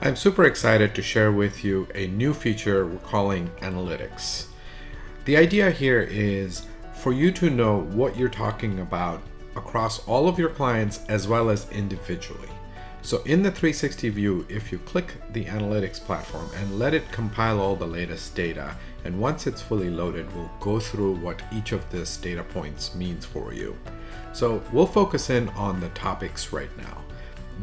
I'm super excited to share with you a new feature we're calling Analytics. The idea here is for you to know what you're talking about across all of your clients as well as individually. So in the 360 view, if you click the Analytics platform and let it compile all the latest data, and once it's fully loaded, we'll go through what each of these data points means for you. So we'll focus in on the topics right now.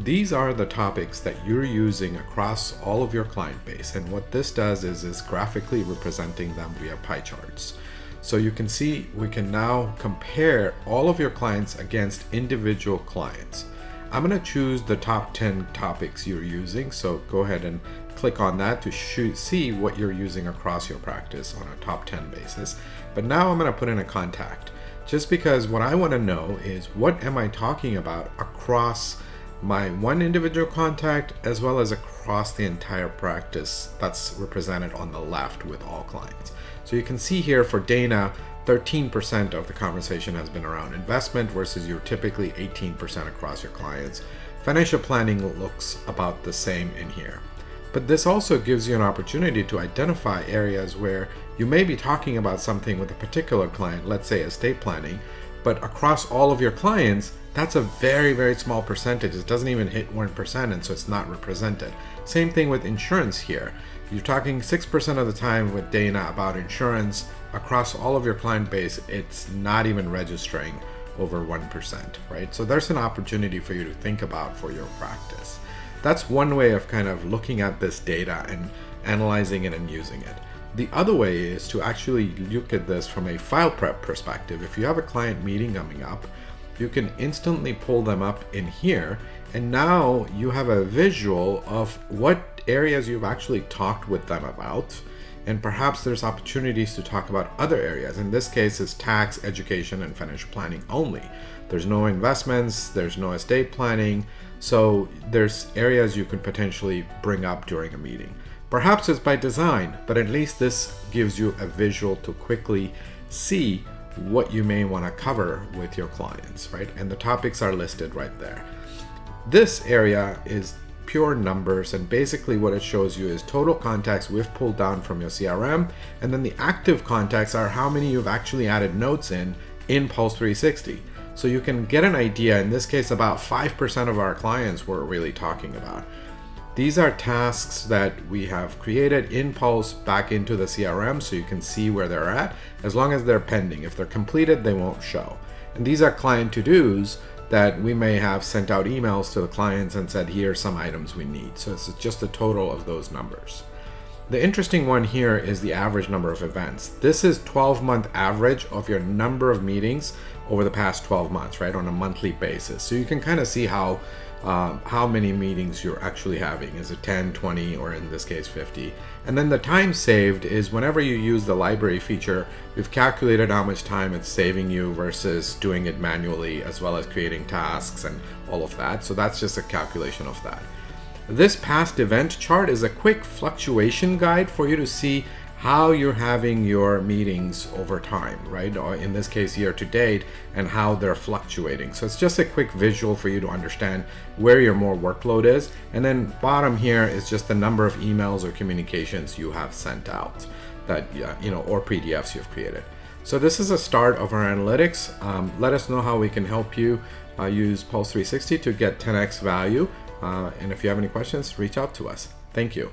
These are the topics that you're using across all of your client base, and what this does is graphically representing them via pie charts. So you can see we can now compare all of your clients against individual clients. I'm going to choose the top 10 topics you're using, so go ahead and click on that to see what you're using across your practice on a top 10 basis. But now I'm going to put in a contact, just because what I want to know is what am I talking about across my one individual contact as well as across the entire practice that's represented on the left with all clients. So you can see here for Dana, 13% of the conversation has been around investment versus your typically 18% across your clients. Financial planning looks about the same in here. But this also gives you an opportunity to identify areas where you may be talking about something with a particular client, let's say estate planning, but across all of your clients, that's a very, very small percentage. It doesn't even hit 1%, and so it's not represented. Same thing with insurance here. You're talking 6% of the time with Dana about insurance. Across all of your client base, it's not even registering over 1%, right? So there's an opportunity for you to think about for your practice. That's one way of kind of looking at this data and analyzing it and using it. The other way is to actually look at this from a file prep perspective. If you have a client meeting coming up, you can instantly pull them up in here, and now you have a visual of what areas you've actually talked with them about, and perhaps there's opportunities to talk about other areas. In this case, it's tax, education, and financial planning only. There's no investments, there's no estate planning, so there's areas you could potentially bring up during a meeting. Perhaps it's by design, but at least this gives you a visual to quickly see what you may want to cover with your clients, right? And the topics are listed right there. This area is pure numbers, and basically what it shows you is total contacts we've pulled down from your CRM, and then the active contacts are how many you've actually added notes in Pulse 360. So you can get an idea. In this case, about 5% of our clients we're really talking about. These are tasks that we have created in Pulse back into the CRM, so you can see where they're at, as long as they're pending. If they're completed, they won't show. And these are client to-dos that we may have sent out emails to the clients and said, here are some items we need. So it's just the total of those numbers. The interesting one here is the average number of events. This is 12-month average of your number of meetings over the past 12 months, right, on a monthly basis. So you can kind of see how many meetings you're actually having. Is it 10, 20, or in this case 50? And then the time saved is whenever you use the library feature, we've calculated how much time it's saving you versus doing it manually, as well as creating tasks and all of that. So that's just a calculation of that. This past event chart is a quick fluctuation guide for you to see how you're having your meetings over time, right? Or in this case, year to date, and how they're fluctuating. So it's just a quick visual for you to understand where your more workload is. And then bottom here is just the number of emails or communications you have sent out that, or PDFs you've created. So this is a start of our analytics. Let us know how we can help you use Pulse 360 to get 10x value. And if you have any questions, reach out to us. Thank you.